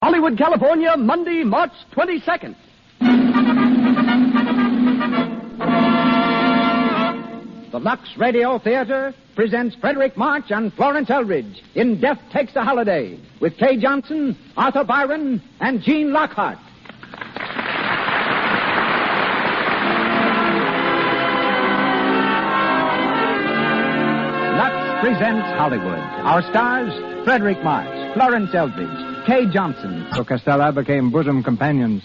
Hollywood, California, Monday, March 22nd. The Lux Radio Theater presents Frederick March and Florence Eldridge in Death Takes a Holiday with Kay Johnson, Arthur Byron, and Gene Lockhart. Lux presents Hollywood. Our stars, Frederick March, Florence Eldridge, Kay Johnson. So Castella became bosom companions,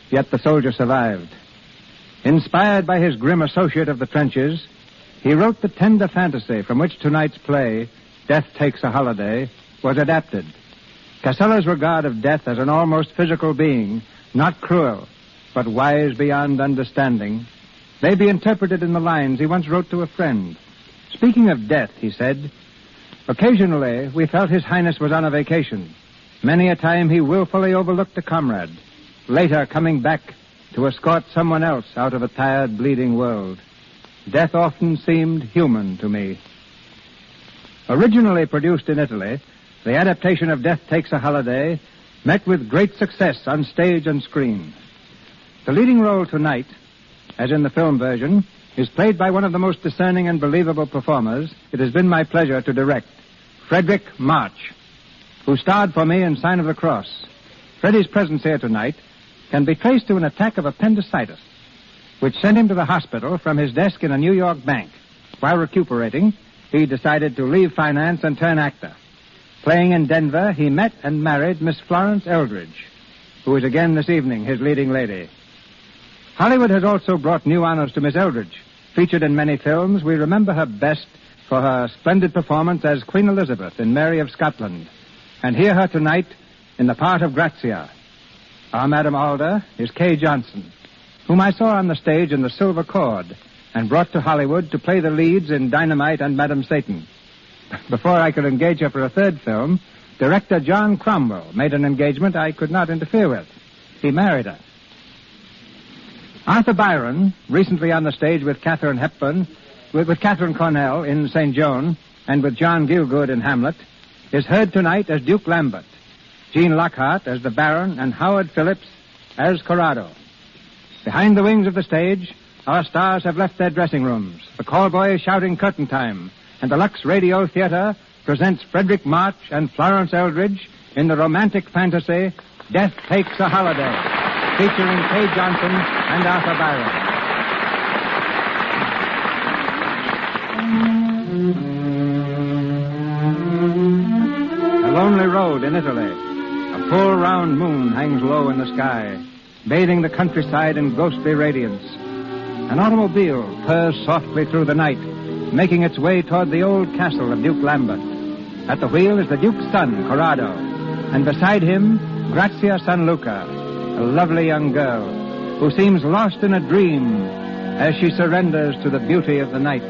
yet the soldier survived. Inspired by his grim associate of the trenches, he wrote the tender fantasy from which tonight's play, Death Takes a Holiday, was adapted. Castella's regard of death as an almost physical being, not cruel, but wise beyond understanding, may be interpreted in the lines he once wrote to a friend. Speaking of death, he said, occasionally we felt His Highness was on a vacation. Many a time he willfully overlooked a comrade, later coming back to escort someone else out of a tired, bleeding world. Death often seemed human to me. Originally produced in Italy, the adaptation of Death Takes a Holiday met with great success on stage and screen. The leading role tonight, as in the film version, is played by one of the most discerning and believable performers it has been my pleasure to direct, Frederick March, who starred for me in Sign of the Cross. Freddie's presence here tonight can be traced to an attack of appendicitis, which sent him to the hospital from his desk in a New York bank. While recuperating, he decided to leave finance and turn actor. Playing in Denver, he met and married Miss Florence Eldridge, who is again this evening his leading lady. Hollywood has also brought new honors to Miss Eldridge. Featured in many films, we remember her best for her splendid performance as Queen Elizabeth in Mary of Scotland, and hear her tonight in the part of Grazia. Our Madam Alder is Kay Johnson, whom I saw on the stage in The Silver Cord and brought to Hollywood to play the leads in Dynamite and Madam Satan. Before I could engage her for a third film, director John Cromwell made an engagement I could not interfere with. He married her. Arthur Byron, recently on the stage with Katharine Hepburn, with Catherine Cornell in St. Joan, and with John Gielgud in Hamlet, is heard tonight as Duke Lambert, Gene Lockhart as the Baron, and Howard Phillips as Corrado. Behind the wings of the stage, our stars have left their dressing rooms. The call boy is shouting curtain time, and the Lux Radio Theater presents Frederick March and Florence Eldridge in the romantic fantasy Death Takes a Holiday, featuring Kay Johnson and Arthur Byron. A lonely road in Italy. A full round moon hangs low in the sky, bathing the countryside in ghostly radiance. An automobile purrs softly through the night, making its way toward the old castle of Duke Lambert. At the wheel is the Duke's son, Corrado, and beside him, Grazia San Luca, a lovely young girl who seems lost in a dream as she surrenders to the beauty of the night.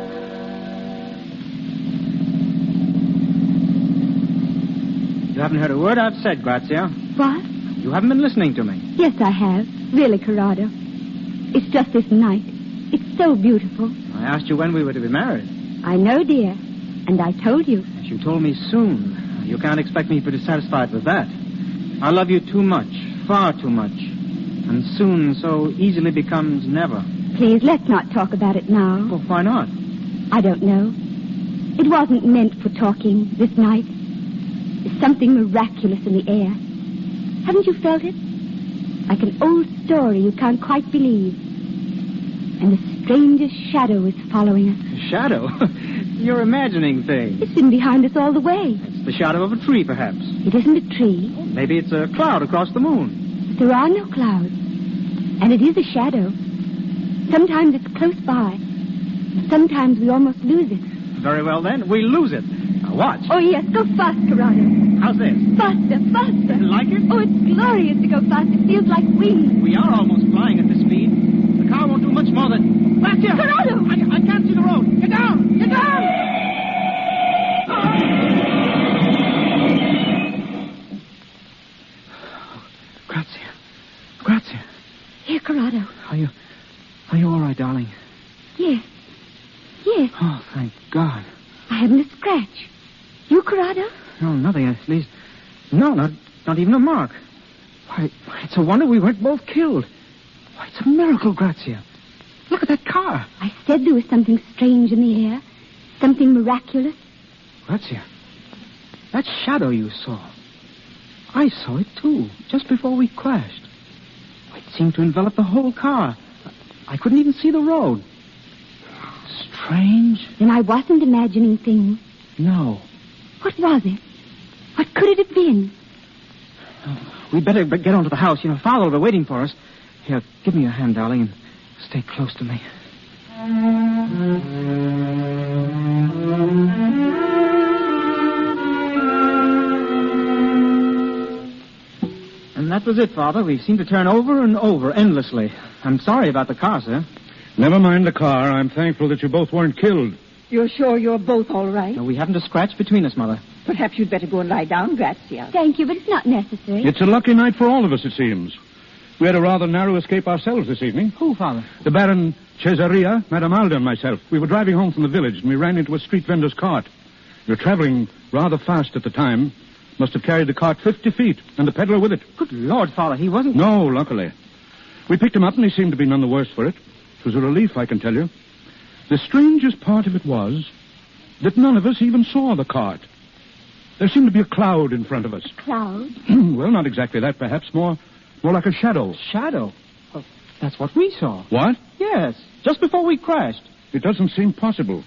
You haven't heard a word I've said, Grazia. What? You haven't been listening to me. Yes, I have. Really, Corrado. It's just this night. It's so beautiful. I asked you when we were to be married. I know, dear. And I told you. Yes, you told me soon. You can't expect me to be satisfied with that. I love you too much, far too much. And soon so easily becomes never. Please, let's not talk about it now. Well, why not? I don't know. It wasn't meant for talking this night. There's something miraculous in the air. Haven't you felt it? Like an old story you can't quite believe. And the strangest shadow is following us. Shadow? You're imagining things. It's been behind us all the way. It's the shadow of a tree, perhaps. It isn't a tree. Maybe it's a cloud across the moon. But there are no clouds. And it is a shadow. Sometimes it's close by. Sometimes we almost lose it. Very well, then. We lose it. Now, watch. Oh, yes. Go fast, Corrado. How's this? Faster, faster. Like it? Oh, it's glorious to go fast. It feels like wings. We are almost flying at this speed. The car won't do much more than... Grazia! Corrado! I can't see the road. Get down! Get down! Grazia. Grazia. Here, Corrado. Are you all right, darling? Yes. Yes. Oh, thank God. I haven't a scratch. You, Corrado? No, nothing. At least, no, not even a mark. Why, it's a wonder we weren't both killed. Why, it's a miracle, Grazia. Look at that car. I said there was something strange in the air. Something miraculous. Grazia, that shadow you saw. I saw it, too, just before we crashed. It seemed to envelop the whole car. I couldn't even see the road. Strange. Then I wasn't imagining things. No. What was it? What could it have been? We'd better get on to the house. Father will be waiting for us. Here, give me your hand, darling, and stay close to me. And that was it, Father. We seemed to turn over and over endlessly. I'm sorry about the car, sir. Never mind the car. I'm thankful that you both weren't killed. You're sure you're both all right? No, we haven't a scratch between us, Mother. Perhaps you'd better go and lie down, Grazia. Thank you, but it's not necessary. It's a lucky night for all of us, it seems. We had a rather narrow escape ourselves this evening. Who, Father? The Baron Cesaria, Madame Alda, and myself. We were driving home from the village, and we ran into a street vendor's cart. We were traveling rather fast at the time. Must have carried the cart 50 feet, and the peddler with it. Good Lord, Father, he wasn't... No, luckily. We picked him up, and he seemed to be none the worse for it. It was a relief, I can tell you. The strangest part of it was that none of us even saw the cart. There seemed to be a cloud in front of us. Cloud? Well, not exactly that, perhaps. More like a shadow. Shadow? Well, that's what we saw. What? Yes, just before we crashed. It doesn't seem possible.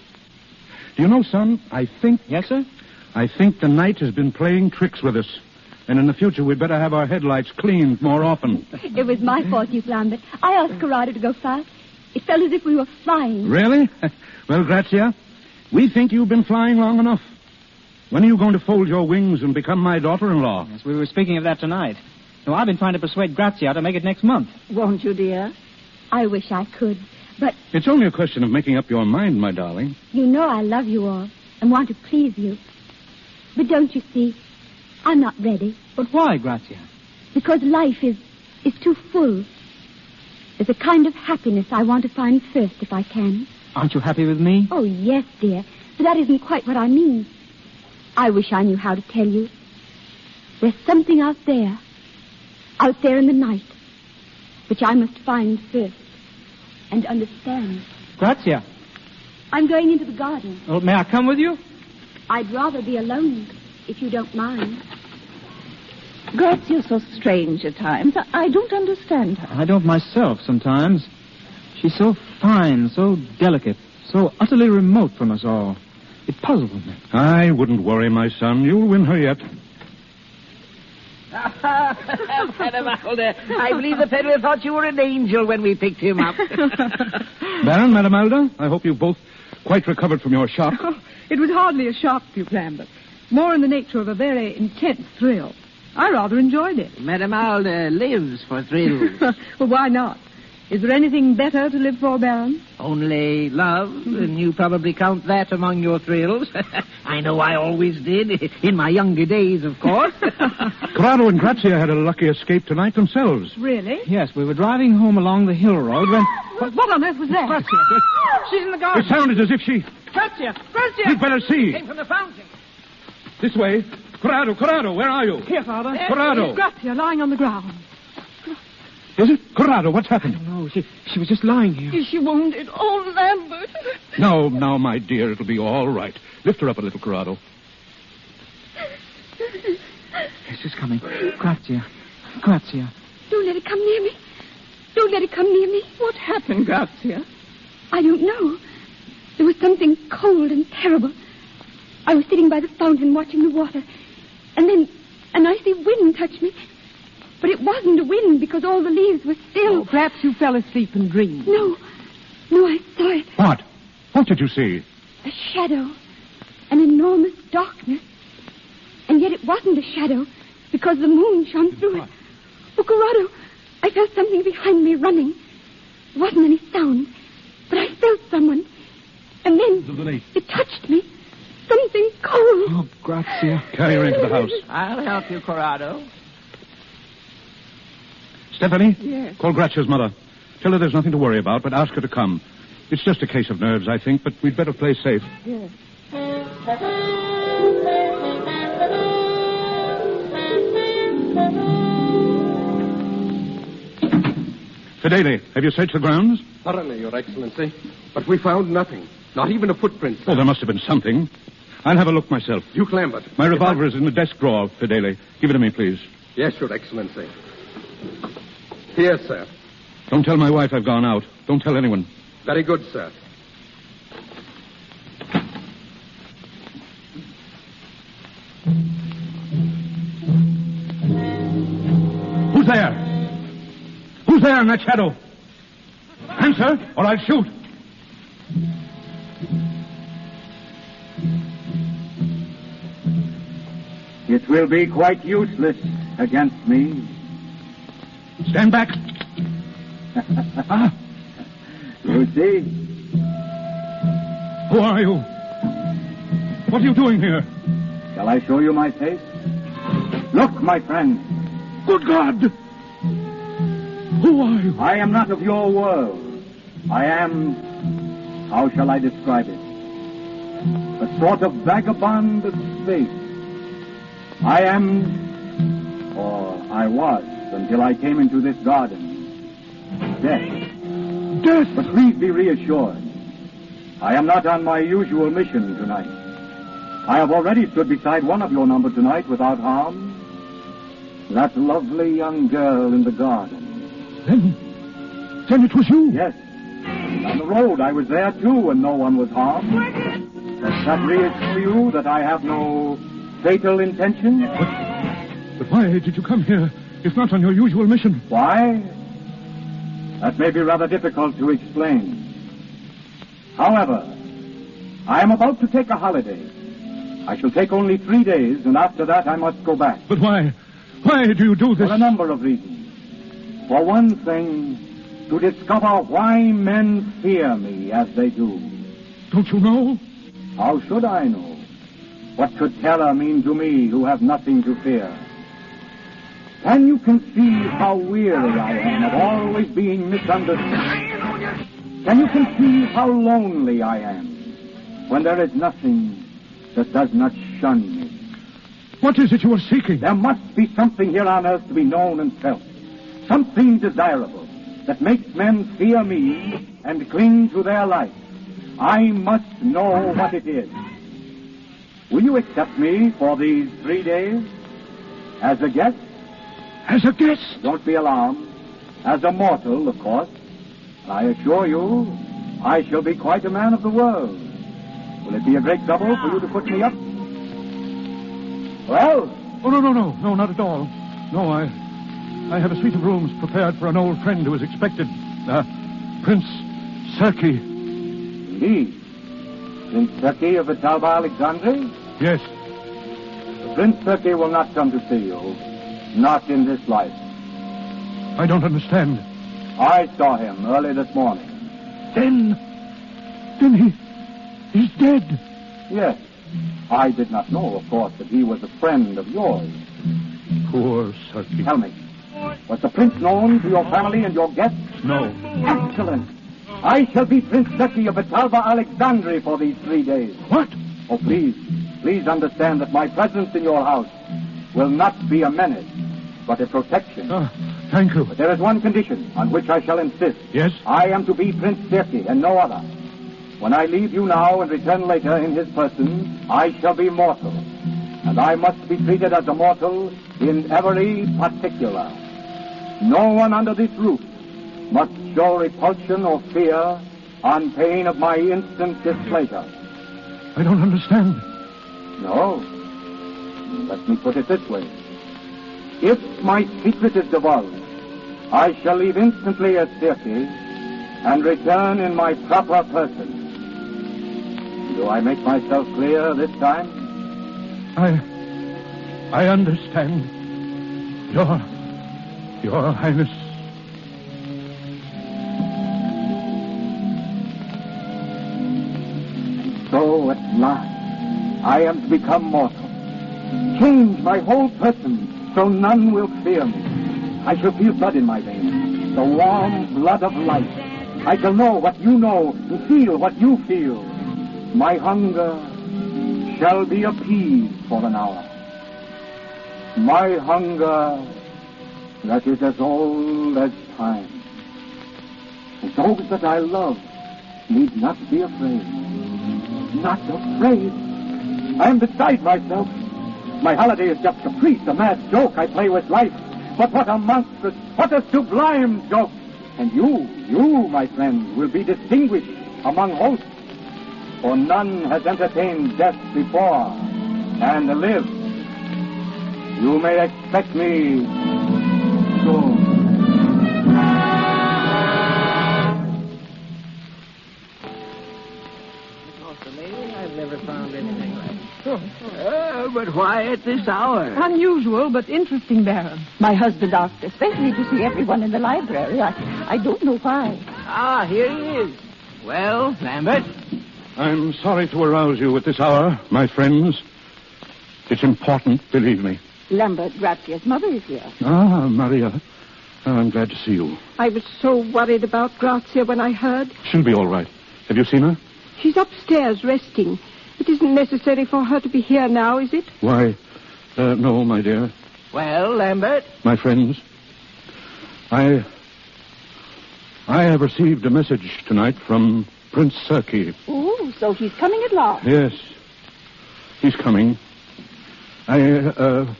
Do you know, son, I think... Yes, sir? I think the night has been playing tricks with us. And in the future, we'd better have our headlights cleaned more often. It was my fault you found it. I asked Corrado to go fast. It felt as if we were flying. Really? Well, Grazia, we think you've been flying long enough. When are you going to fold your wings and become my daughter-in-law? Yes, we were speaking of that tonight. No, I've been trying to persuade Grazia to make it next month. Won't you, dear? I wish I could, but It's only a question of making up your mind, my darling. you know I love you all and want to please you. But don't you see, I'm not ready, But why, Grazia? because life is too full. There's a kind of happiness I want to find first if I can. Aren't you happy with me? Oh, yes, dear, but that isn't quite what I mean. I wish I knew how to tell you. There's something out there in the night, which I must find first and understand. Grazia. I'm going into the garden. Well, may I come with you? I'd rather be alone, if you don't mind. Grazia's so strange at times. I don't understand her. I don't myself sometimes. She's so fine, so delicate, so utterly remote from us all. It puzzles me. I wouldn't worry, my son. You'll win her yet. Madame Alda, I believe the peddler thought you were an angel when we picked him up. Baron, Madame Alda, I hope you've both quite recovered from your shock. It was hardly a shock, Duplan, but more in the nature of a very intense thrill. I rather enjoyed it. Madame Alda lives for thrills. Well, why not? Is there anything better to live for, Baron? Only love, and you probably count that among your thrills. I know I always did, in my younger days, of course. Corrado and Grazia had a lucky escape tonight themselves. Really? Yes, we were driving home along the hill road when... What on earth was that? Grazia. She's in the It garden. sounded as if she... Grazia! Grazia! You'd better see. Came from the fountain. This way. Corrado, where are you? Here, Father. Corrado. Grazia lying on the ground. Is it? Corrado, what's happened? No, she was just lying here. Is she wounded? Oh, Lambert. No, now, my dear, it'll be all right. Lift her up a little, Corrado. Yes, she's coming. Grazia. Don't let it come near me. Don't let it come near me. What happened, Grazia? I don't know. There was something cold and terrible. I was sitting by the fountain watching the water. And then an icy wind touched me. But it wasn't a wind because all the leaves were still. Oh, perhaps you fell asleep and dreamed. No, I saw it. What? What did you see? A shadow. An enormous darkness. And yet it wasn't a shadow because the moon shone through it. Oh, Corrado, I felt something behind me running. There wasn't any sound, but I felt someone. And then it touched me. Something cold. Oh, Grazia. Carry her into the house. I'll help you, Corrado. Stephanie? Yes. Call Grazia's mother. Tell her there's nothing to worry about, but ask her to come. It's just a case of nerves, I think, but we'd better play safe. Yes. Fidele, have you searched the grounds? Thoroughly, Your Excellency. But we found nothing. Not even a footprint, sir. Oh, there must have been something. I'll have a look myself. Duke Lambert. My revolver is in the desk drawer, Fidele. Give it to me, please. Yes, Your Excellency. Here, sir. Don't tell my wife I've gone out. Don't tell anyone. Very good, sir. Who's there? Who's there in that shadow? Answer, or I'll shoot. It will be quite useless against me. Stand back. You see? Who are you? What are you doing here? Shall I show you my face? Look, my friend. Good God! Who are you? I am not of your world. I am... how shall I describe it? A sort of vagabond of space. I am... or I was, until I came into this garden. Death. Death! But please be reassured. I am not on my usual mission tonight. I have already stood beside one of your number tonight without harm. That lovely young girl in the garden. Then it was you? Yes. And on the road, I was there too, and no one was harmed. Does that reassure you that I have no fatal intention? But why did you come here, if not on your usual mission? Why? That may be rather difficult to explain. However, I am about to take a holiday. I shall take only 3 days, and after that I must go back. But why? Why do you do this? For a number of reasons. For one thing, to discover why men fear me as they do. Don't you know? How should I know? What could terror mean to me who have nothing to fear? Can you conceive how weary I am of always being misunderstood? Can you conceive how lonely I am when there is nothing that does not shun me? What is it you are seeking? There must be something here on earth to be known and felt. Something desirable that makes men fear me and cling to their life. I must know what it is. Will you accept me for these 3 days? As a guest? As a guest? Don't be alarmed. As a mortal, of course. I assure you, I shall be quite a man of the world. Will it be a great trouble for you to put me up? Well? Oh, no, not at all. No, I have a suite of rooms prepared for an old friend who is expected. Prince Serki. Indeed. Prince Serki of Vitalba Alexandri? Yes. Prince Serki will not come to see you. Not in this life. I don't understand. I saw him early this morning. Then he's dead. Yes. I did not know, of course, that he was a friend of yours. Poor Serki. Tell me, was the prince known to your family and your guests? No. Excellent. I shall be Prince Serki of Vitalba Alexandri for these 3 days. What? Oh, please understand that my presence in your house will not be a menace, but a protection. Thank you. But there is one condition on which I shall insist. Yes? I am to be Prince Serki and no other. When I leave you now and return later in his person, I shall be mortal. And I must be treated as a mortal in every particular. No one under this roof must show repulsion or fear on pain of my instant displeasure. I don't understand. No. Let me put it this way. If my secret is divulged, I shall leave instantly as Serki and return in my proper person. Do I make myself clear this time? I understand. Your Highness. So at last, I am to become mortal. Change my whole person so none will fear me. I shall feel blood in my veins, the warm blood of life. I shall know what you know and feel what you feel. My hunger shall be appeased for an hour. My hunger that is as old as time. Those that I love need not be afraid. Not afraid. I am beside myself. My holiday is just caprice, a mad joke I play with life. But what a monstrous, what a sublime joke. And you, my friends, will be distinguished among hosts. For none has entertained death before and lived. You may expect me soon. I've never found anything like it. But why at this hour? Unusual, but interesting, Baron. My husband asked especially to see everyone in the library. I don't know why. Ah, here he is. Well, Lambert? I'm sorry to arouse you at this hour, my friends. It's important, believe me. Lambert, Grazia's mother is here. Ah, Maria. I'm glad to see you. I was so worried about Grazia when I heard. She'll be all right. Have you seen her? She's upstairs resting. It isn't necessary for her to be here now, is it? Why, no, my dear. Well, Lambert? My friends, I have received a message tonight from Prince Serki. Oh, so he's coming at last. Yes, he's coming. I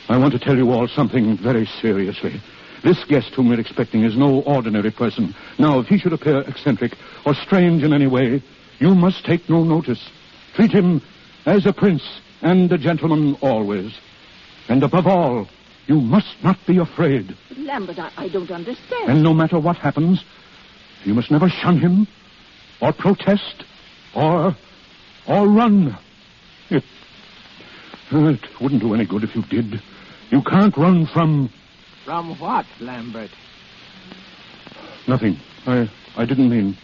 want to tell you all something very seriously. This guest whom we're expecting is no ordinary person. Now, if he should appear eccentric or strange in any way, you must take no notice. Treat him as a prince and a gentleman always. And above all, you must not be afraid. Lambert, I don't understand. And no matter what happens, you must never shun him, or protest, or run. It wouldn't do any good if you did. You can't run from... From what, Lambert? Nothing. I didn't mean...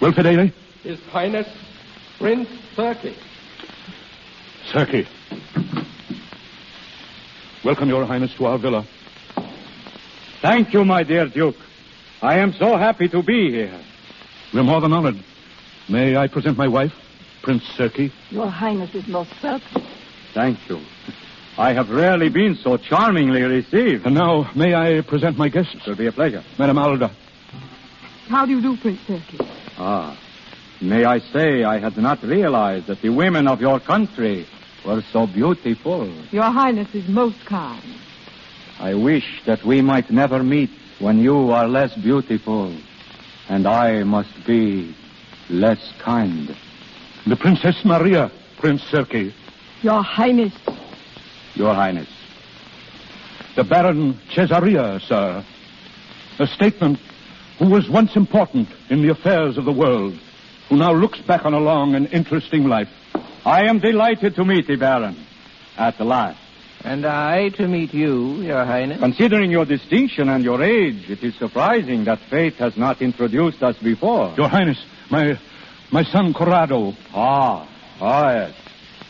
Well, Fidele? His Highness, Prince Serki. Serki. Welcome, Your Highness, to our villa. Thank you, my dear Duke. I am so happy to be here. We're more than honored. May I present my wife, Prince Serki? Your Highness is most welcome. Thank you. I have rarely been so charmingly received. And now, may I present my guests? It will be a pleasure. Madame Alda. How do you do, Prince Serki? May I say I had not realized that the women of your country were so beautiful. Your Highness is most kind. I wish that we might never meet when you are less beautiful and I must be less kind. The Princess Maria, Prince Serki. Your Highness. Your Highness. The Baron Cesaria, sir. A statesman who was once important in the affairs of the world, who now looks back on a long and interesting life. I am delighted to meet the Baron at last. And I to meet you, Your Highness. Considering your distinction and your age, it is surprising that fate has not introduced us before. Your Highness, my son Corrado. Yes.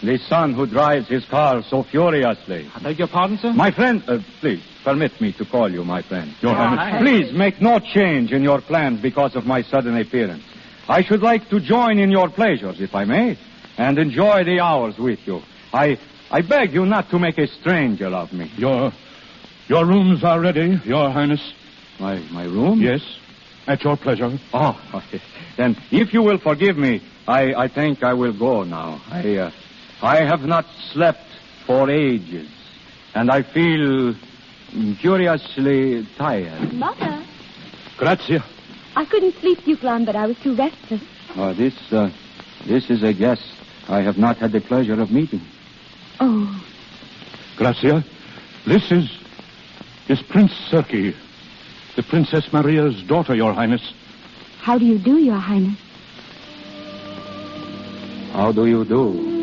The son who drives his car so furiously. I beg your pardon, sir? My friend, please, permit me to call you my friend. Your Highness. Please make no change in your plans because of my sudden appearance. I should like to join in your pleasures, if I may, and enjoy the hours with you. I beg you not to make a stranger of me. Your rooms are ready, Your Highness. My room? Yes, at your pleasure. Then, if you will forgive me, I think I will go now. I have not slept for ages, and I feel curiously tired. Mother. Grazia. I couldn't sleep, Duke Lambert. I was too restless. This is a guest I have not had the pleasure of meeting. Oh. Grazia, this is Prince Serki, the Princess Maria's daughter, Your Highness. How do you do, Your Highness? How do you do?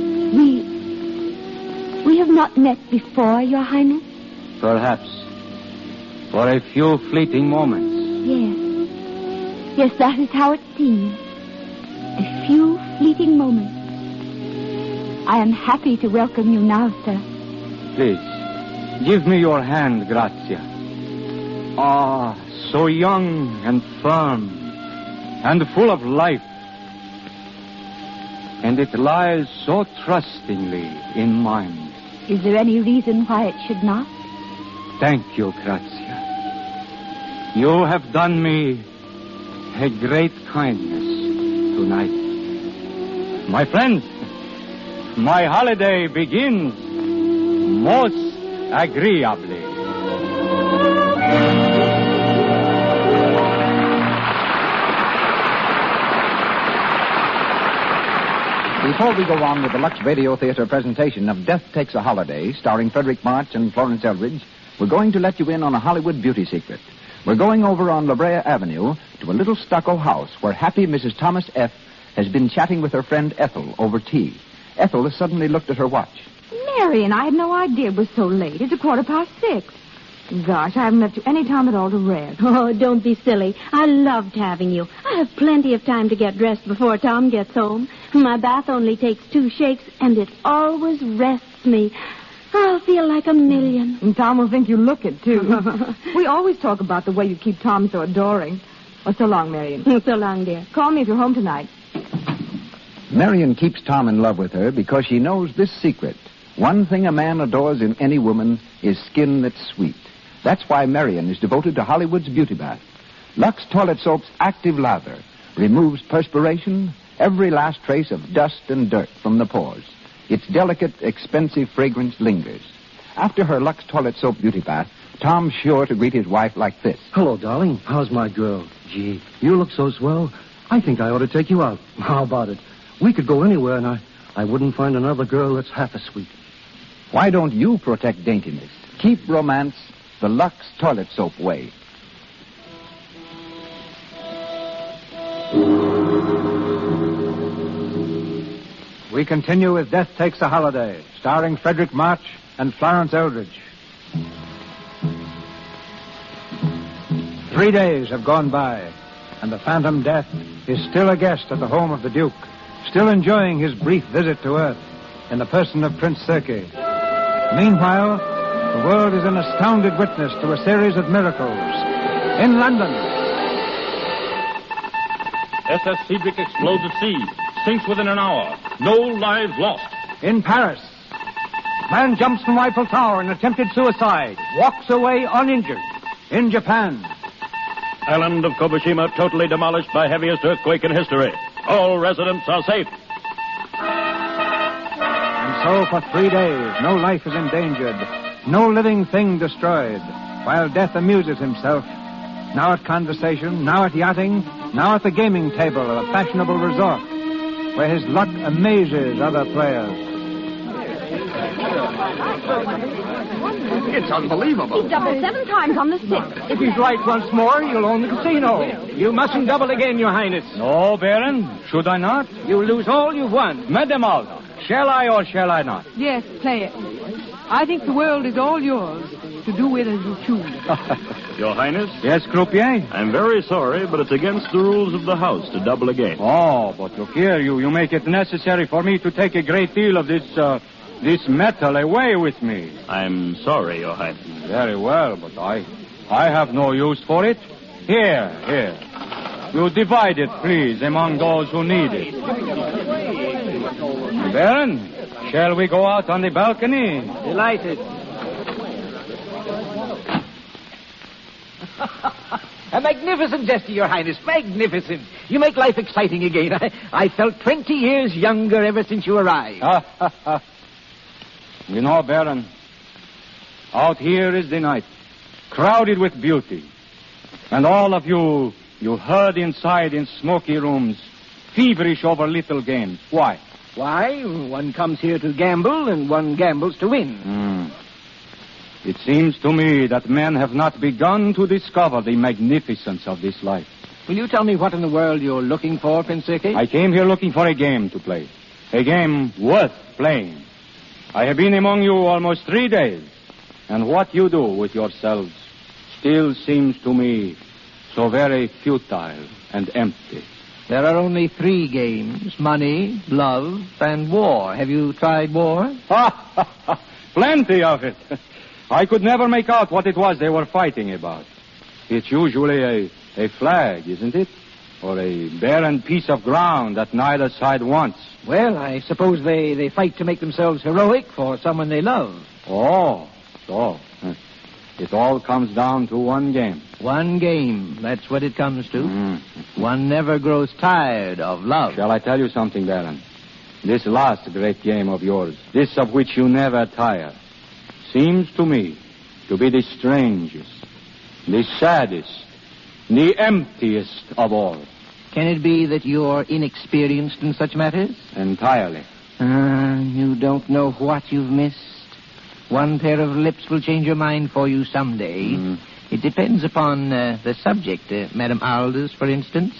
We have not met before, Your Highness. Perhaps. For a few fleeting moments. Yes, that is how it seems. A few fleeting moments. I am happy to welcome you now, sir. Please, give me your hand, Grazia. So young and firm and full of life. And it lies so trustingly in mine. Is there any reason why it should not? Thank you, Grazia. You have done me a great kindness tonight. My friends, my holiday begins most agreeably. Before we go on with the Lux Radio Theater presentation of Death Takes a Holiday, starring Frederick March and Florence Eldridge, we're going to let you in on a Hollywood beauty secret. We're going over on La Brea Avenue to a little stucco house where happy Mrs. Thomas F. has been chatting with her friend Ethel over tea. Ethel has suddenly looked at her watch. Marion, I had no idea it was so late. It's 6:15. Gosh, I haven't left you any time at all to rest. Oh, don't be silly. I loved having you. I have plenty of time to get dressed before Tom gets home. My bath only takes 2 shakes, and it always rests me. I'll feel like a million. And Tom will think you look it, too. We always talk about the way you keep Tom so adoring. Well, so long, Marion. So long, dear. Call me if you're home tonight. Marion keeps Tom in love with her because she knows this secret. One thing a man adores in any woman is skin that's sweet. That's why Marion is devoted to Hollywood's beauty bath. Lux Toilet Soap's active lather removes perspiration, every last trace of dust and dirt from the pores. Its delicate, expensive fragrance lingers. After her Lux Toilet Soap beauty bath, Tom's sure to greet his wife like this. Hello, darling. How's my girl? Gee, you look so swell. I think I ought to take you out. How about it? We could go anywhere, and I wouldn't find another girl that's half as sweet. Why don't you protect daintiness? Keep romance the Lux Toilet Soap way. We continue with Death Takes a Holiday, starring Frederick March and Florence Eldridge. 3 days have gone by, and the Phantom Death is still a guest at the home of the Duke, still enjoying his brief visit to Earth in the person of Prince Sergei. Meanwhile, the world is an astounded witness to a series of miracles. In London, SS Cedric explodes at sea, sinks within an hour. No lives lost. In Paris, man jumps from Eiffel Tower in attempted suicide, walks away uninjured. In Japan, Island of Kobushima totally demolished by heaviest earthquake in history. All residents are safe. And so for 3 days, no life is endangered, no living thing destroyed, while death amuses himself, now at conversation, now at yachting, now at the gaming table of a fashionable resort, where his luck amazes other players. It's unbelievable. He doubled 7 times on the 6th. If he's right once more, you'll own the casino. You mustn't double again, Your Highness. No, Baron, should I not? You lose all you've won. Mademoiselle, shall I or shall I not? Yes, play it. I think the world is all yours to do with as you choose. Your Highness? Yes, croupier? I'm very sorry, but it's against the rules of the house to double again. Oh, but look here, you make it necessary for me to take a great deal of this metal away with me. I'm sorry, Your Highness. Very well, but I have no use for it. Here. You divide it, please, among those who need it. Baron, shall we go out on the balcony? Delighted. A magnificent gesture, Your Highness. Magnificent. You make life exciting again. I felt 20 years younger ever since you arrived. You know, Baron, out here is the night, crowded with beauty. And all of you herd inside in smoky rooms, feverish over little games. Why? Why? One comes here to gamble, and one gambles to win. It seems to me that men have not begun to discover the magnificence of this life. Will you tell me what in the world you're looking for, Prince Sergei? I came here looking for a game to play. A game worth playing. I have been among you almost 3 days, and what you do with yourselves still seems to me so very futile and empty. There are only 3 games: money, love, and war. Have you tried war? Plenty of it. I could never make out what it was they were fighting about. It's usually a flag, isn't it? Or a barren piece of ground that neither side wants. Well, I suppose they fight to make themselves heroic for someone they love. Oh, so. It all comes down to one game. One game. That's what it comes to. One never grows tired of love. Shall I tell you something, Baron? This last great game of yours, this of which you never tire, seems to me to be the strangest, the saddest, the emptiest of all. Can it be that you're inexperienced in such matters? Entirely. You don't know what you've missed. One pair of lips will change your mind for you someday. It depends upon the subject. Madame Aldous, for instance.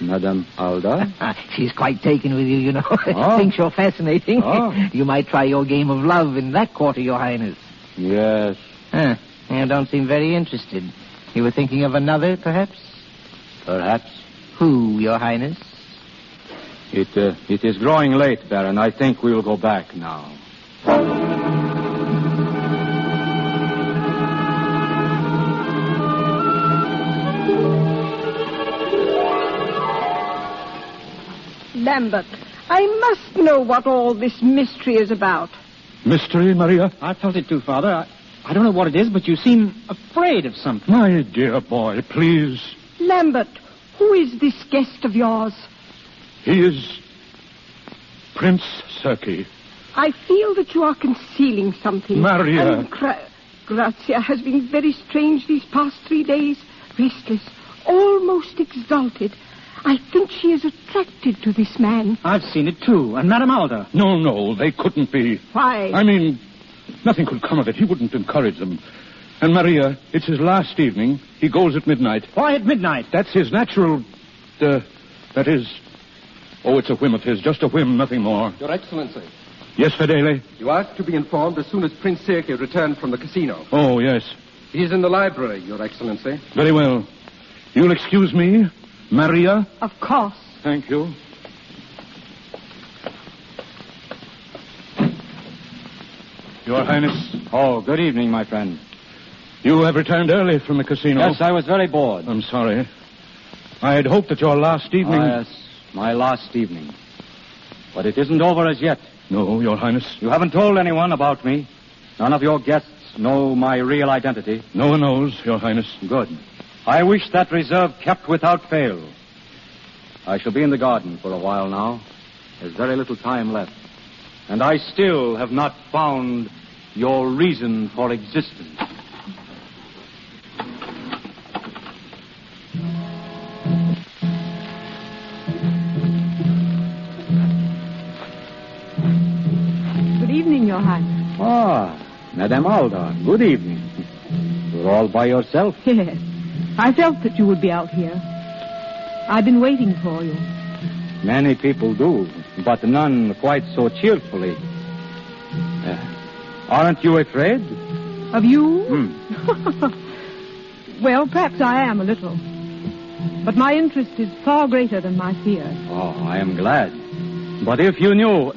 Madame Alda? She's quite taken with you, you know. Thinks you're fascinating. You might try your game of love in that quarter, Your Highness. Yes. You don't seem very interested. You were thinking of another, perhaps? Perhaps. Who, Your Highness? It is growing late, Baron. I think we will go back now. Lambert, I must know what all this mystery is about. Mystery, Maria? I felt it too, Father. I don't know what it is, but you seem afraid of something. My dear boy, please. Lambert, who is this guest of yours? He is Prince Serki. I feel that you are concealing something. Maria. And Grazia has been very strange these past 3 days. Restless, almost exalted. I think she is attracted to this man. I've seen it, too. And Madame Alda. No, they couldn't be. Why? I mean, nothing could come of it. He wouldn't encourage them. And, Maria, it's his last evening. He goes at midnight. Why at midnight? That's his natural... that is... Oh, it's a whim of his. Just a whim, nothing more. Your Excellency. Yes, Fedele? You asked to be informed as soon as Prince Serki returned from the casino. Oh, yes. He is in the library, Your Excellency. Very well. You'll excuse me, Maria? Of course. Thank you. Your Highness. Oh, good evening, my friend. You have returned early from the casino. Yes, I was very bored. I'm sorry. I had hoped that your last evening... Yes, my last evening. But it isn't over as yet. No, Your Highness. You haven't told anyone about me. None of your guests know my real identity. No one knows, Your Highness. Good. I wish that reserve kept without fail. I shall be in the garden for a while now. There's very little time left. And I still have not found your reason for existence. Good evening, Your Highness. Madame Alda, good evening. You're all by yourself? Yes. I felt that you would be out here. I've been waiting for you. Many people do, but none quite so cheerfully. Aren't you afraid? Of you? Well, perhaps I am a little. But my interest is far greater than my fear. Oh, I am glad. But if you knew...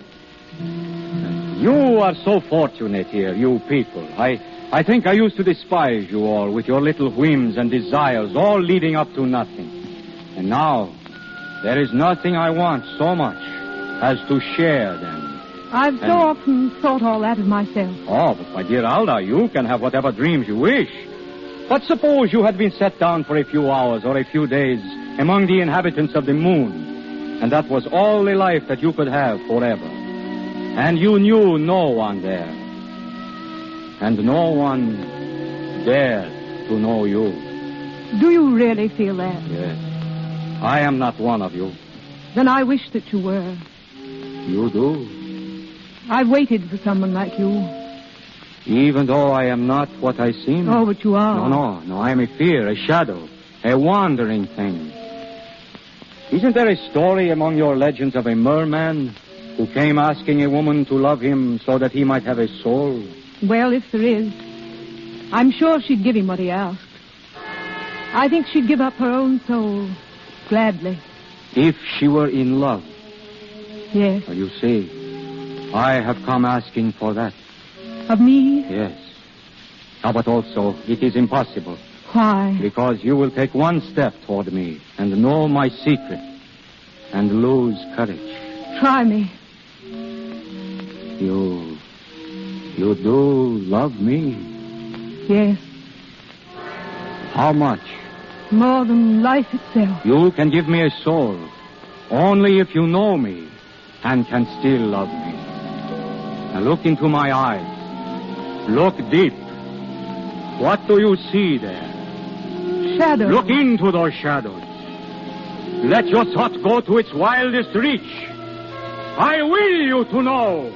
You are so fortunate here, you people. I think I used to despise you all with your little whims and desires, all leading up to nothing. And now, there is nothing I want so much as to share them. I've so often thought all that of myself. Oh, but my dear Alda, you can have whatever dreams you wish. But suppose you had been set down for a few hours or a few days among the inhabitants of the moon, and that was all the life that you could have forever. And you knew no one there. And no one dared to know you. Do you really feel that? Yes. I am not one of you. Then I wish that you were. You do? I've waited for someone like you. Even though I am not what I seem? Oh, but you are. No. I am a fear, a shadow, a wandering thing. Isn't there a story among your legends of a merman who came asking a woman to love him so that he might have a soul? Well, if there is, I'm sure she'd give him what he asked. I think she'd give up her own soul gladly. If she were in love? Yes. Well, you see, I have come asking for that. Of me? Yes. But also, it is impossible. Why? Because you will take one step toward me and know my secret and lose courage. Try me. You do love me? Yes. How much? More than life itself. You can give me a soul, only if you know me and can still love me. Now look into my eyes. Look deep. What do you see there? Shadows. Look into those shadows. Let your thought go to its wildest reach. I will you to know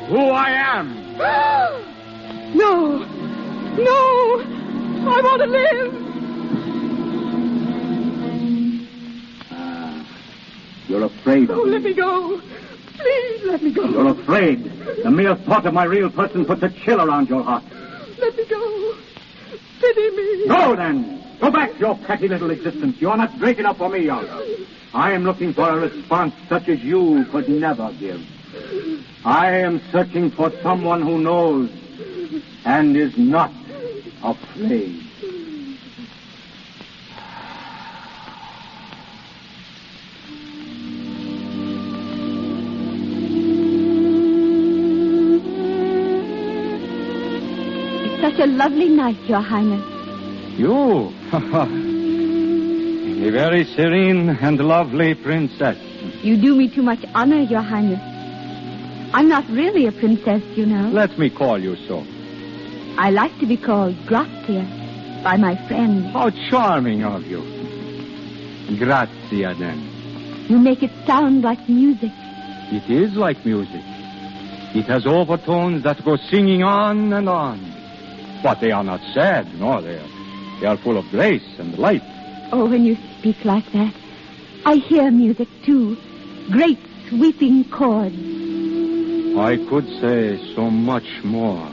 who I am. No. No. I want to live. You're afraid of Oh, me. let me go. Please, let me go. You're afraid. The mere thought of my real person puts a chill around your heart. Let me go. Pity me. Go, then. Go back to your petty little existence. You're not great enough for me, Olga. I am looking for a response such as you could never give. I am searching for someone who knows and is not afraid. It's such a lovely night, Your Highness. You? A very serene and lovely princess. You do me too much honor, Your Highness. I'm not really a princess, you know. Let me call you so. I like to be called Grazia by my friends. How charming of you. Grazia, then. You make it sound like music. It is like music. It has overtones that go singing on and on. But they are not sad, no, they are full of grace and light. Oh, when you speak like that, I hear music, too. Great sweeping chords. I could say so much more.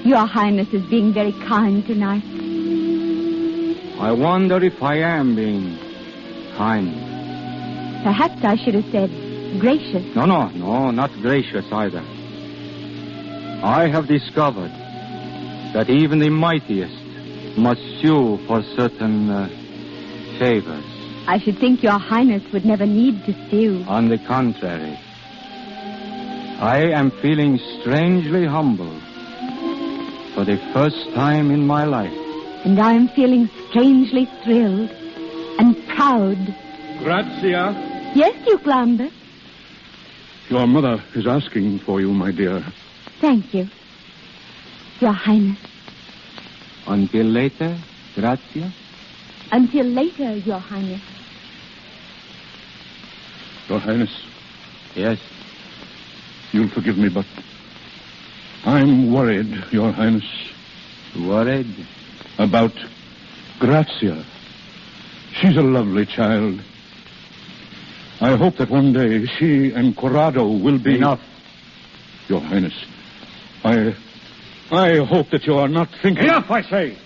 Your Highness is being very kind tonight. I wonder if I am being kind. Perhaps I should have said gracious. No, not gracious either. I have discovered that even the mightiest must sue for certain favors. I should think Your Highness would never need to sue. On the contrary, I am feeling strangely humble for the first time in my life. And I am feeling strangely thrilled and proud. Grazia. Yes, Duke Lambert? Your mother is asking for you, my dear. Thank you, Your Highness. Until later, Grazia? Until later, Your Highness. Your Highness. Yes? You'll forgive me, but I'm worried, Your Highness. Worried? About Grazia. She's a lovely child. I hope that one day she and Corrado will be... Enough. Your Highness, I hope that you are not thinking... Enough, I say!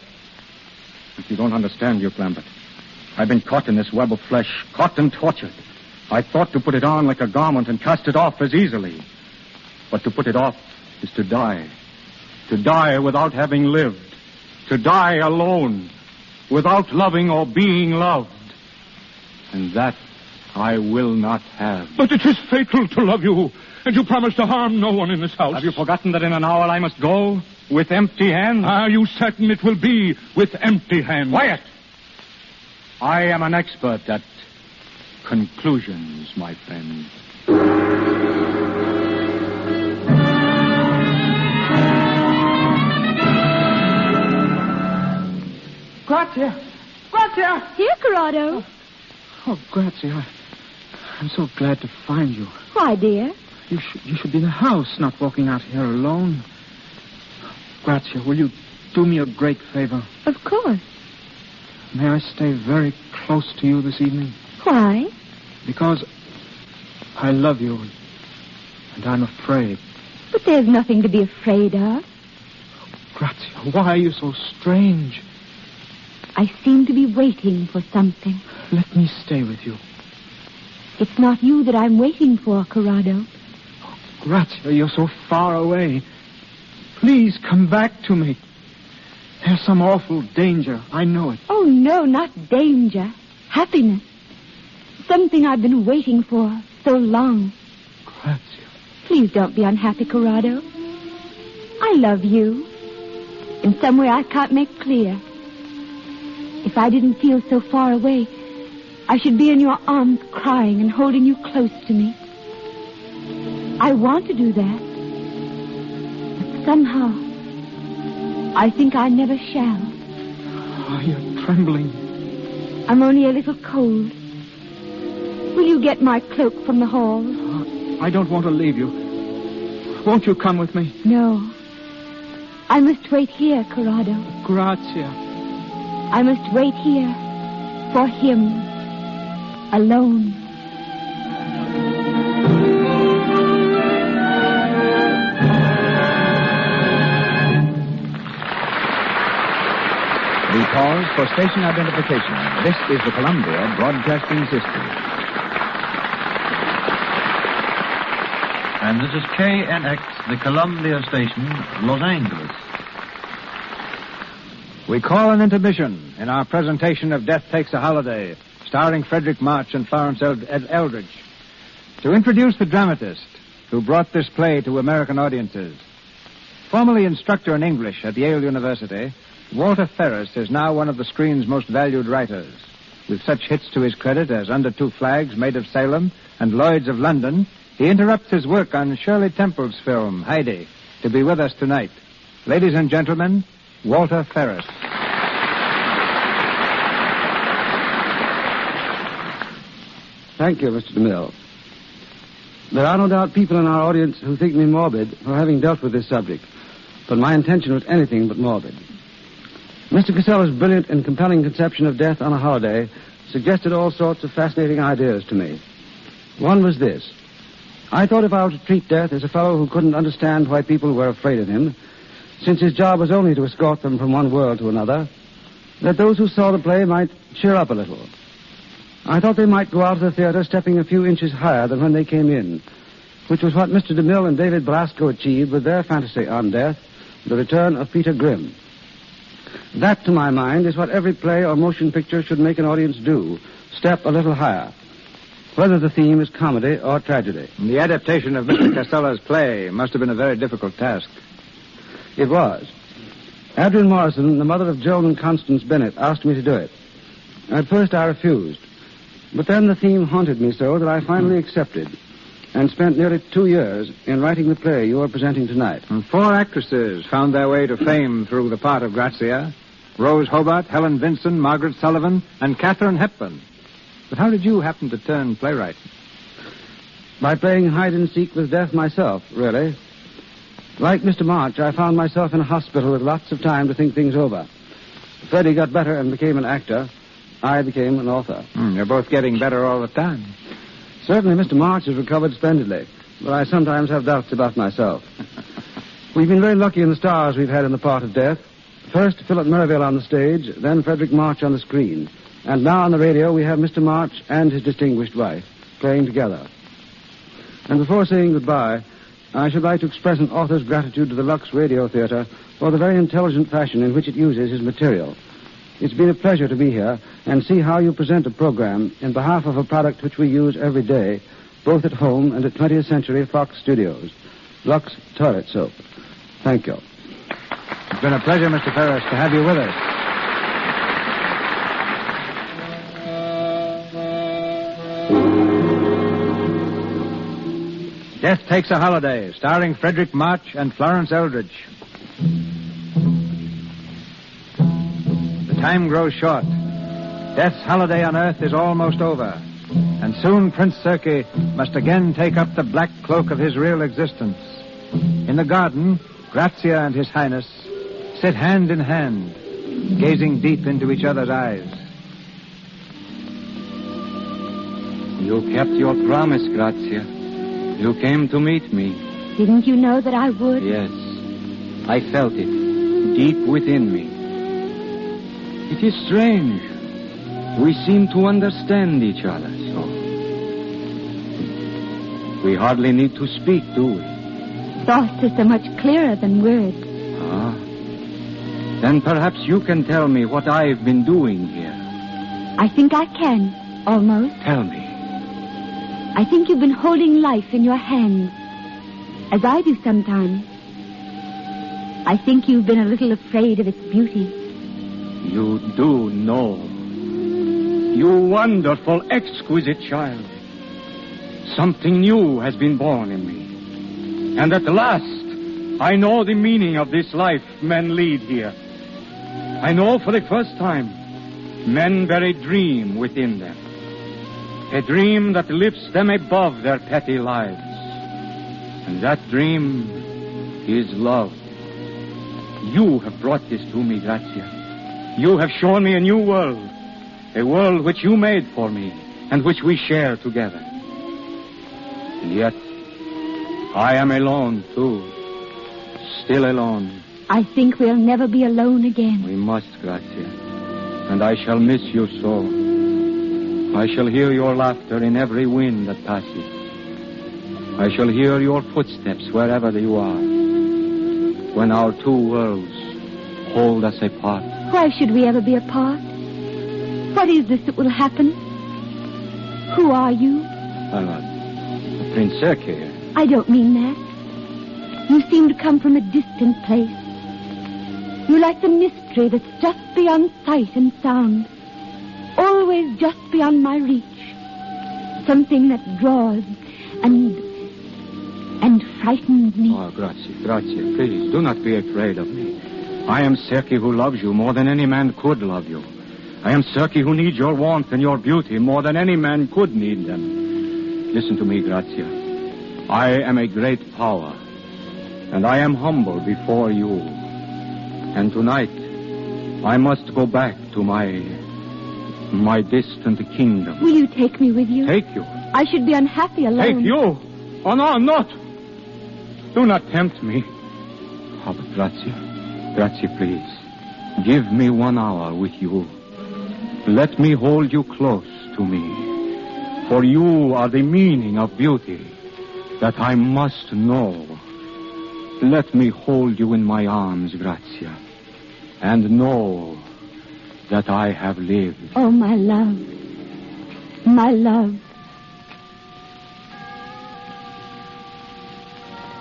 But you don't understand, Duke Lambert. I've been caught in this web of flesh, caught and tortured. I thought to put it on like a garment and cast it off as easily. But to put it off is to die. To die without having lived. To die alone, without loving or being loved. And that I will not have. But it is fatal to love you, and you promised to harm no one in this house. Have you forgotten that in an hour I must go with empty hands? Are you certain it will be with empty hands? Quiet! I am an expert at conclusions, my friend. Grazia! Grazia! Here, Corrado. Oh, Grazia, I'm so glad to find you. Why, dear? You should be in the house, not walking out here alone. Grazia, will you do me a great favor? Of course. May I stay very close to you this evening? Why? Because I love you, and I'm afraid. But there's nothing to be afraid of. Grazia, why are you so strange? I seem to be waiting for something. Let me stay with you. It's not you that I'm waiting for, Corrado. Grazia, you're so far away. Please come back to me. There's some awful danger. I know it. Oh, no, not danger. Happiness. Something I've been waiting for so long. Grazia. Please don't be unhappy, Corrado. I love you. In some way I can't make clear. If I didn't feel so far away, I should be in your arms crying and holding you close to me. I want to do that. But somehow, I think I never shall. Oh, you're trembling. I'm only a little cold. Will you get my cloak from the hall? I don't want to leave you. Won't you come with me? No. I must wait here, Corrado. Grazia. I must wait here for him, alone. We pause for station identification. This is the Columbia Broadcasting System. And this is KNX, the Columbia Station, Los Angeles. We call an intermission in our presentation of Death Takes a Holiday, starring Frederick March and Florence Eldridge, to introduce the dramatist who brought this play to American audiences. Formerly instructor in English at Yale University, Walter Ferris is now one of the screen's most valued writers. With such hits to his credit as Under Two Flags, Maid of Salem, and Lloyd's of London, he interrupts his work on Shirley Temple's film, Heidi, to be with us tonight. Ladies and gentlemen, Walter Ferris. Thank you, Mr. DeMille. There are no doubt people in our audience who think me morbid for having dealt with this subject, but my intention was anything but morbid. Mr. Casella's brilliant and compelling conception of death on a holiday suggested all sorts of fascinating ideas to me. One was this. I thought if I were to treat death as a fellow who couldn't understand why people were afraid of him, since his job was only to escort them from one world to another, that those who saw the play might cheer up a little. I thought they might go out of the theater stepping a few inches higher than when they came in, which was what Mr. DeMille and David Blasco achieved with their fantasy on death, The Return of Peter Grimm. That, to my mind, is what every play or motion picture should make an audience do, step a little higher, whether the theme is comedy or tragedy. The adaptation of Mr. Casella's play must have been a very difficult task. It was. Adrienne Morrison, the mother of Joan and Constance Bennett, asked me to do it. At first I refused, but then the theme haunted me so that I finally accepted and spent nearly 2 years in writing the play you are presenting tonight. And 4 actresses found their way to fame through the part of Grazia: Rose Hobart, Helen Vinson, Margaret Sullivan, and Katharine Hepburn. But how did you happen to turn playwright? By playing hide-and-seek with death myself, really. Like Mr. March, I found myself in a hospital with lots of time to think things over. Freddie got better and became an actor. I became an author. You're both getting better all the time. Certainly Mr. March has recovered splendidly, but I sometimes have doubts about myself. We've been very lucky in the stars we've had in the part of death. First, Philip Merrivale on the stage, then Frederick March on the screen. And now on the radio, we have Mr. March and his distinguished wife playing together. And before saying goodbye, I should like to express an author's gratitude to the Lux Radio Theater for the very intelligent fashion in which it uses his material. It's been a pleasure to be here and see how you present a program in behalf of a product which we use every day, both at home and at 20th Century Fox Studios. Lux Toilet Soap. Thank you. It's been a pleasure, Mr. Ferris, to have you with us. Death Takes a Holiday, starring Frederick March and Florence Eldridge. The time grows short. Death's holiday on Earth is almost over, and soon Prince Circe must again take up the black cloak of his real existence. In the garden, Grazia and His Highness sit hand in hand, gazing deep into each other's eyes. You kept your promise, Grazia. You came to meet me. Didn't you know that I would? Yes. I felt it, deep within me. It is strange. We seem to understand each other so. We hardly need to speak, do we? Thoughts are so much clearer than words. Ah. Then perhaps you can tell me what I've been doing here. I think I can, almost. Tell me. I think you've been holding life in your hands, as I do sometimes. I think you've been a little afraid of its beauty, You do know. You wonderful, exquisite child. Something new has been born in me. And at last, I know the meaning of this life men lead here. I know for the first time, men bear a dream within them. A dream that lifts them above their petty lives. And that dream is love. You have brought this to me, Grazia. You have shown me a new world. A world which you made for me and which we share together. And yet, I am alone, too. Still alone. I think we'll never be alone again. We must, Grazia. And I shall miss you so. I shall hear your laughter in every wind that passes. I shall hear your footsteps wherever you are. When our two worlds hold us apart. Why should we ever be apart? What is this that will happen? Who are you? Prince Serkir. I don't mean that. You seem to come from a distant place. You're like the mystery that's just beyond sight and sound. Always just beyond my reach. Something that draws and frightens me. Oh, Grazia, please, do not be afraid of me. I am Serki who loves you more than any man could love you. I am Serki who needs your warmth and your beauty more than any man could need them. Listen to me, Grazia. I am a great power, and I am humble before you. And tonight, I must go back to my distant kingdom. Will you take me with you? Take you? I should be unhappy alone. Take you? Oh, no, not. Do not tempt me. Oh, but Grazia, please. Give me 1 hour with you. Let me hold you close to me. For you are the meaning of beauty that I must know. Let me hold you in my arms, Grazia, and know that I have lived. Oh, my love. My love.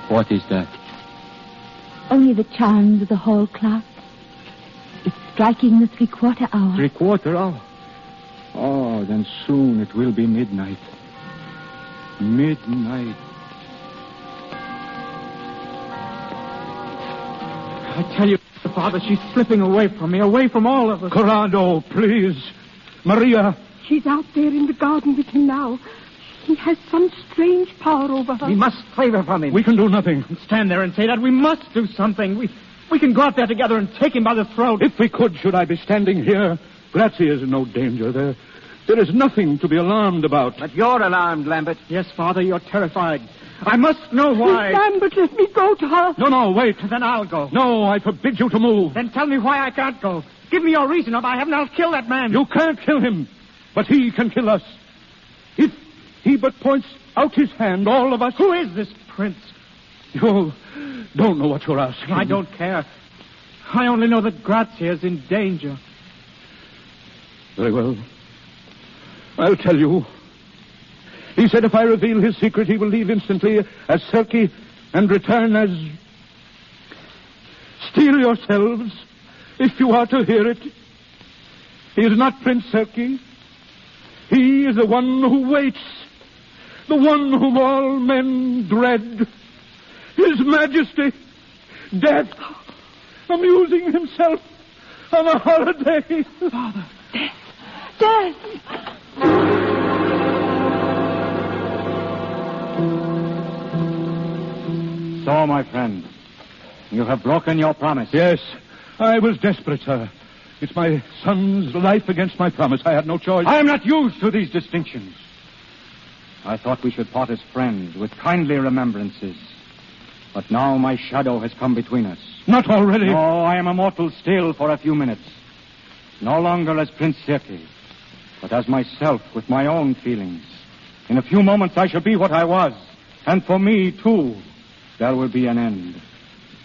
What is that? Only the chimes of the hall clock. It's striking the 3/4 hour. 3/4 hour? Oh, then soon it will be midnight. Midnight. I tell you, Father, she's slipping away from me, away from all of us. Corrado, please. Maria. She's out there in the garden with him now. He has some strange power over her. We must save her from him. We can do nothing. Stand there and say that. We must do something. We can go out there together and take him by the throat. If we could, should I be standing here? Grazia is in no danger. There is nothing to be alarmed about. But you're alarmed, Lambert. Yes, Father, you're terrified. I must know why. Lambert, let me go to her. No, wait. Then I'll go. No, I forbid you to move. Then tell me why I can't go. Give me your reason. If I haven't, I'll kill that man. You can't kill him, but he can kill us. If he but points out his hand, all of us... Who is this prince? You don't know what you're asking. I don't care. I only know that Grazia is in danger. Very well. I'll tell you. He said if I reveal his secret, he will leave instantly as Serki and return as... Steel yourselves if you are to hear it. He is not Prince Serki. He is the one who waits. The one whom all men dread. His Majesty. Death. Amusing himself on a holiday. Father. Death. So, my friend, you have broken your promise. Yes, I was desperate, sir. It's my son's life against my promise. I had no choice. I am not used to these distinctions. I thought we should part as friends with kindly remembrances. But now my shadow has come between us. Not already. No, I am immortal still for a few minutes. No longer as Prince Serki, but as myself with my own feelings. In a few moments I shall be what I was. And for me, too, there will be an end.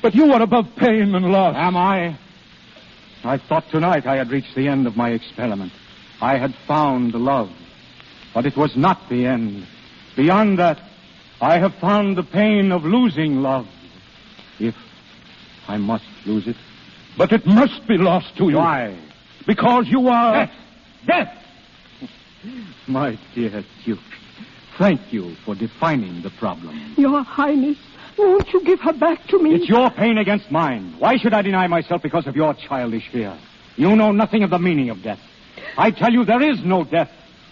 But you are above pain and loss. Am I? I thought tonight I had reached the end of my experiment. I had found love. But it was not the end. Beyond that, I have found the pain of losing love. If I must lose it. But it must be lost to you. Why? Because you are... Death! My dear Duke, thank you for defining the problem. Your Highness, won't you give her back to me? It's your pain against mine. Why should I deny myself because of your childish fear? You know nothing of the meaning of death. I tell you there is no death,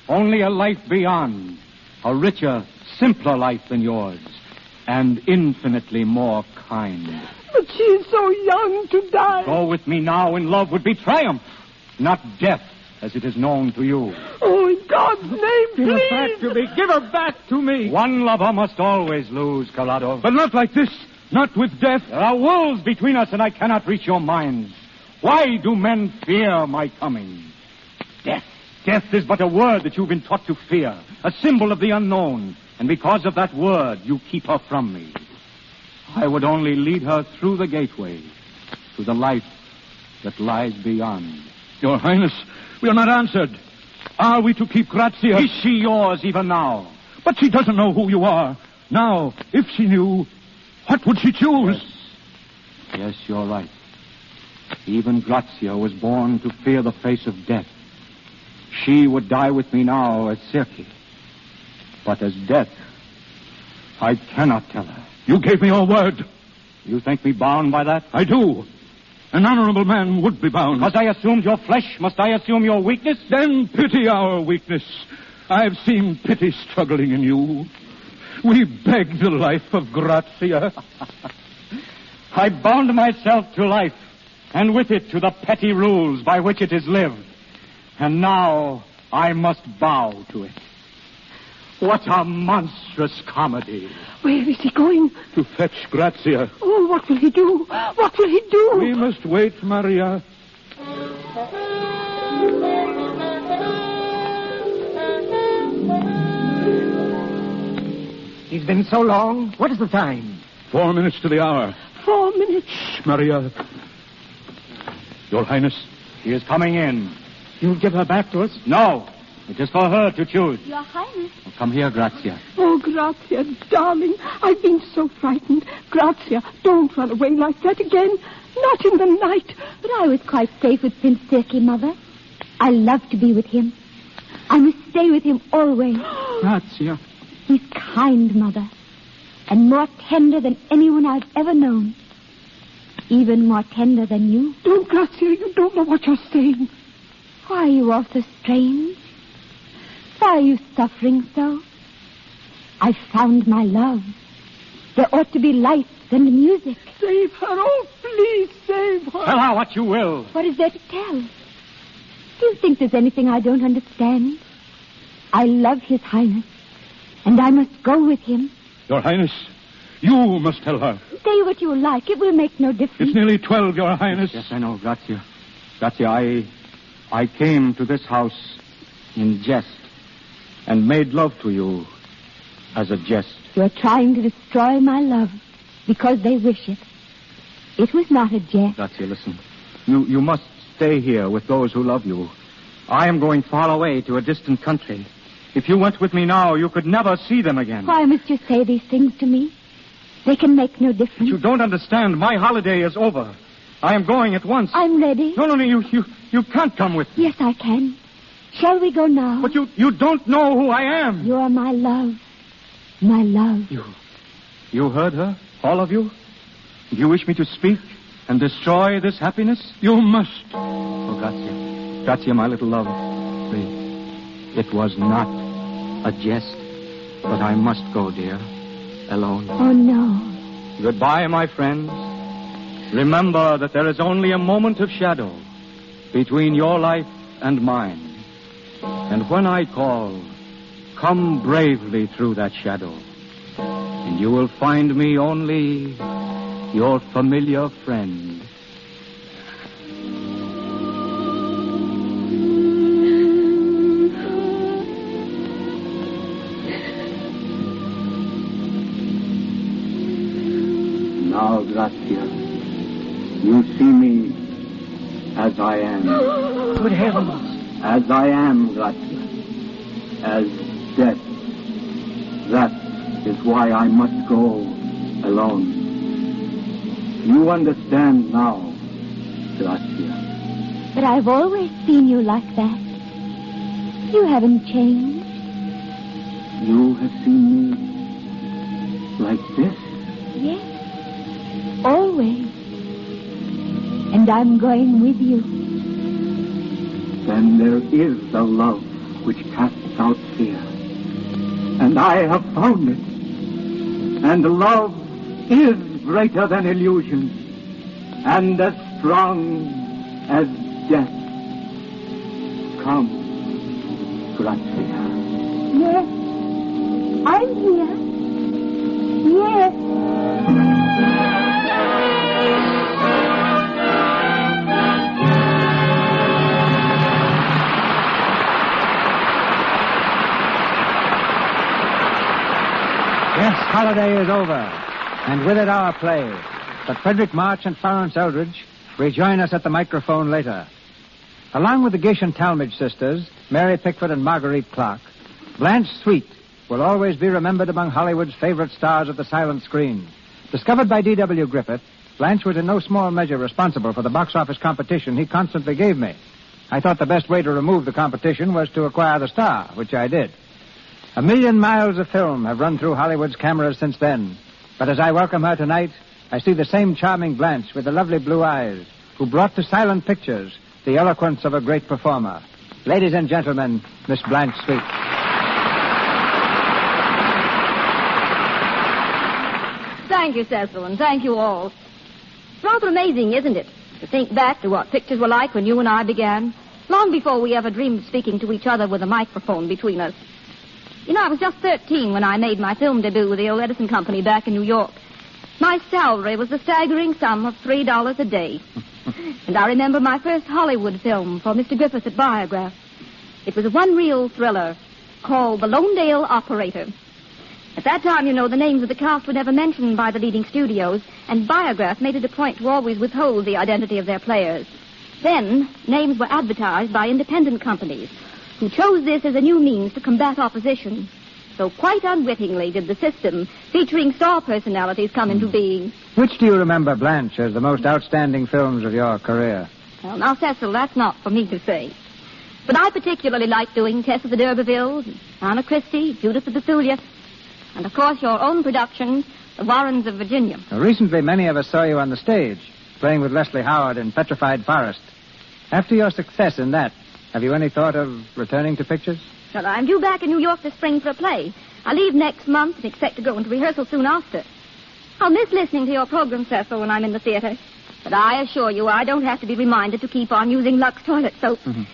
only a life beyond. A richer, simpler life than yours, and infinitely more kind. But she is so young to die. Go with me now, and love would be triumph, not death, as it is known to you. Oh, in God's name, Give please. her back to me. Give her back to me. One lover must always lose, Corrado. But not like this. Not with death. There are wolves between us, and I cannot reach your minds. Why do men fear my coming? Death. Death is but a word that you've been taught to fear, a symbol of the unknown, and because of that word, you keep her from me. I would only lead her through the gateway to the life that lies beyond. Your Highness, we are not answered. Are we to keep Grazia? Is she yours even now? But she doesn't know who you are. Now, if she knew, what would she choose? Yes, you're right. Even Grazia was born to fear the face of death. She would die with me now as Circe. But as death, I cannot tell her. You gave me your word. You think me bound by that? I do. An honorable man would be bound. Because I assumed your flesh, must I assume your weakness? Then pity our weakness. I've seen pity struggling in you. We beg the life of Grazia. I bound myself to life, and with it to the petty rules by which it is lived. And now I must bow to it. What a monstrous comedy. Where is he going? To fetch Grazia. Oh, what will he do? What will he do? We must wait, Maria. He's been so long. What is the time? 4 minutes to the hour. 4 minutes. Shh, Maria. Your Highness. She is coming in. You'll give her back to us? No. It is for her to choose. Your Highness. Come here, Grazia. Oh, Grazia, darling, I've been so frightened. Grazia, don't run away like that again. Not in the night. But I was quite safe with Prince Circe, Mother. I love to be with him. I must stay with him always. Grazia. He's kind, Mother, and more tender than anyone I've ever known. Even more tender than you. Don't, Grazia, you don't know what you're saying. Why are you all so strange? Why are you suffering so? I've found my love. There ought to be lights and music. Save her. Oh, please save her. Tell her what you will. What is there to tell? Do you think there's anything I don't understand? I love His Highness, and I must go with him. Your Highness, you must tell her. Say what you like. It will make no difference. It's nearly 12, Your Highness. Yes, I know, Grazia. Grazia, I came to this house in jest and made love to you as a jest. You're trying to destroy my love because they wish it. It was not a jest. Grazia, listen. You must stay here with those who love you. I am going far away to a distant country. If you went with me now, you could never see them again. Why must you say these things to me? They can make no difference. You don't understand. My holiday is over. I am going at once. I'm ready. No, you can't come with me. Yes, I can. Shall we go now? But you don't know who I am. You are my love. My love. You heard her? All of you? Do you wish me to speak and destroy this happiness? You must. Oh, Grazia. Grazia, my little love. Please. It was not a jest, but I must go, dear. Alone. Oh, no. Goodbye, my friends. Remember that there is only a moment of shadow between your life and mine. And when I call, come bravely through that shadow, and you will find me only your familiar friend. Now, Grazia, you see me as I am. Good heavens. As I am, Grazia. As death. That is why I must go alone. You understand now, Grazia. But But I've always seen you like that. You haven't changed. You have seen me like this? Yes. Always. And I'm going with you. Then there is a love which casts out fear. And I have found it. And love is greater than illusion. And as strong as death. Come, Grazia. Yes. I'm here. Yes. Yes, holiday is over, and with it our play. But Frederick March and Florence Eldridge rejoin us at the microphone later. Along with the Gish and Talmadge sisters, Mary Pickford and Marguerite Clark, Blanche Sweet will always be remembered among Hollywood's favorite stars of the silent screen. Discovered by D.W. Griffith, Blanche was in no small measure responsible for the box office competition he constantly gave me. I thought the best way to remove the competition was to acquire the star, which I did. 1,000,000 miles of film have run through Hollywood's cameras since then. But as I welcome her tonight, I see the same charming Blanche with the lovely blue eyes, who brought to silent pictures the eloquence of a great performer. Ladies and gentlemen, Miss Blanche Sweet. Thank you, Cecil, and thank you all. Rather amazing, isn't it, to think back to what pictures were like when you and I began, long before we ever dreamed of speaking to each other with a microphone between us. You know, I was just 13 when I made my film debut with the old Edison Company back in New York. My salary was the staggering sum of $3 a day. And I remember my first Hollywood film for Mr. Griffith at Biograph. It was a one-reel thriller called The Lonedale Operator. At that time, you know, the names of the cast were never mentioned by the leading studios, and Biograph made it a point to always withhold the identity of their players. Then, names were advertised by independent companies, who chose this as a new means to combat opposition. So quite unwittingly did the system featuring star personalities come into being. Which do you remember, Blanche, as the most outstanding films of your career? Well, now, Cecil, that's not for me to say. But I particularly like doing Tess of the D'Urbervilles, Anna Christie, Judith of Bethulia, and, of course, your own production, The Warrens of Virginia. Recently, many of us saw you on the stage, playing with Leslie Howard in Petrified Forest. After your success in that, have you any thought of returning to pictures? Well, I'm due back in New York this spring for a play. I leave next month and expect to go into rehearsal soon after. I'll miss listening to your program, Cecil, when I'm in the theater. But I assure you I don't have to be reminded to keep on using Lux toilet soap. Mm-hmm.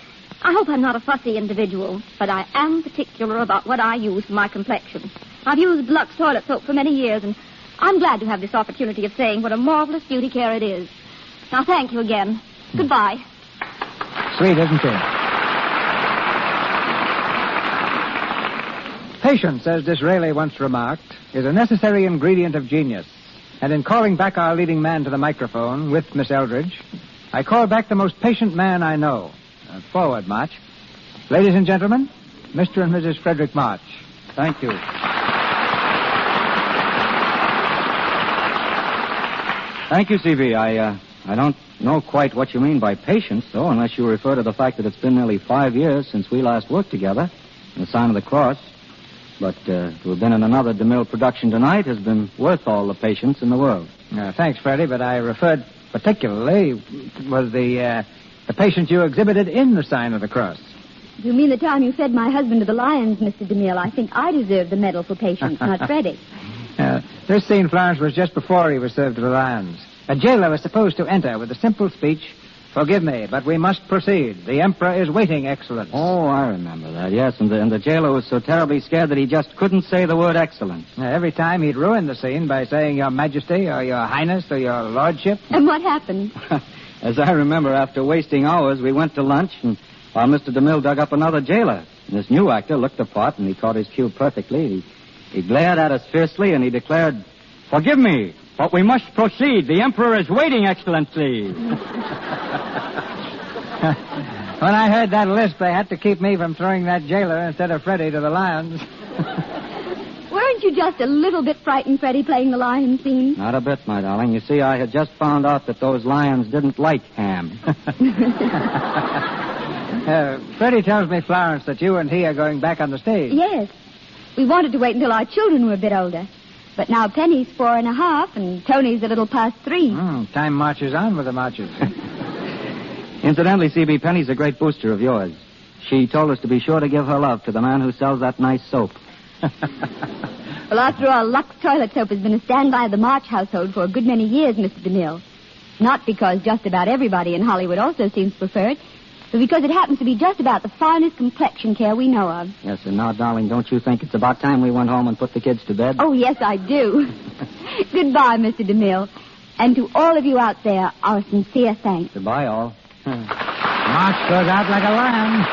I hope I'm not a fussy individual, but I am particular about what I use for my complexion. I've used Lux toilet soap for many years, and I'm glad to have this opportunity of saying what a marvelous beauty care it is. Now, thank you again. Goodbye. Sweet, isn't it? Patience, as Disraeli once remarked, is a necessary ingredient of genius. And in calling back our leading man to the microphone with Miss Eldridge, I call back the most patient man I know. Forward, March. Ladies and gentlemen, Mr. and Mrs. Frederick March. Thank you. Thank you, C.V. I don't know quite what you mean by patience, though, unless you refer to the fact that it's been nearly 5 years since we last worked together in The Sign of the Cross. But to have been in another DeMille production tonight has been worth all the patience in the world. Thanks, Freddie, but I referred particularly was the patience you exhibited in The Sign of the Cross. You mean the time you fed my husband to the lions, Mr. DeMille? I think I deserve the medal for patience, not Freddie. This scene, Florence, was just before he was served to the lions. A jailer was supposed to enter with a simple speech, "Forgive me, but we must proceed. The Emperor is waiting, Excellence." Oh, I remember that, yes. And the jailer was so terribly scared that he just couldn't say the word Excellence. Every time he'd ruin the scene by saying Your Majesty or Your Highness or Your Lordship. And what happened? As I remember, after wasting hours, we went to lunch, and while Mr. DeMille dug up another jailer. And this new actor looked the part, and he caught his cue perfectly. He glared at us fiercely, and he declared, "Forgive me, but we must proceed. The Emperor is waiting, Excellency." When I heard that lisp, they had to keep me from throwing that jailer instead of Freddie to the lions. Weren't Weren't you just a little bit frightened, Freddie, playing the lion scene? Not a bit, my darling. You see, I had just found out that those lions didn't like ham. Freddie tells me, Florence, that you and he are going back on the stage. Yes. We wanted to wait until our children were a bit older. But now Penny's 4.5 and Tony's a little past 3. Time marches on with the marches. Incidentally, C.B., Penny's a great booster of yours. She told us to be sure to give her love to the man who sells that nice soap. Well, after all, Lux Toilet Soap has been a standby of the March household for a good many years, Mr. DeMille. Not because just about everybody in Hollywood also seems to prefer it, but because it happens to be just about the finest complexion care we know of. Yes, and now, darling, don't you think it's about time we went home and put the kids to bed? Oh, yes, I do. Goodbye, Mr. DeMille. And to all of you out there, our sincere thanks. Goodbye, all. March goes out like a lion.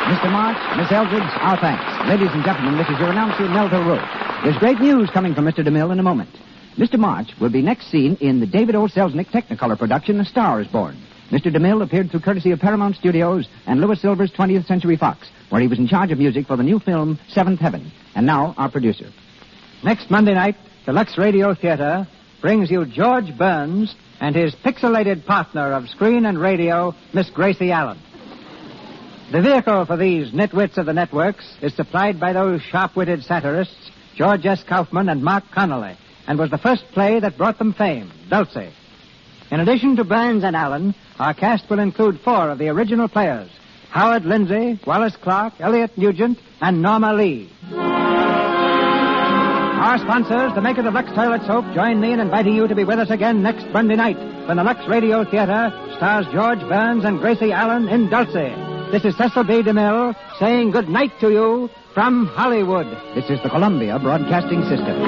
Mr. March, Miss Eldridge, our thanks. Ladies and gentlemen, this is your announcer, Melville Rowe. There's great news coming from Mr. DeMille in a moment. Mr. March will be next seen in the David O. Selznick Technicolor production, A Star is Born. Mr. DeMille appeared through courtesy of Paramount Studios and Louis Silver's 20th Century Fox, where he was in charge of music for the new film, Seventh Heaven. And now, our producer. Next Monday night, the Lux Radio Theater brings you George Burns and his pixelated partner of screen and radio, Miss Gracie Allen. The vehicle for these nitwits of the networks is supplied by those sharp-witted satirists, George S. Kaufman and Mark Connolly, and was the first play that brought them fame, Dulce. In addition to Burns and Allen, our cast will include 4 of the original players, Howard Lindsay, Wallace Clark, Elliot Nugent, and Norma Lee. Our sponsors, the makers of Lux Toilet Soap, join me in inviting you to be with us again next Monday night when the Lux Radio Theater stars George Burns and Gracie Allen in Dulce. This is Cecil B. DeMille saying good night to you from Hollywood. This is the Columbia Broadcasting System.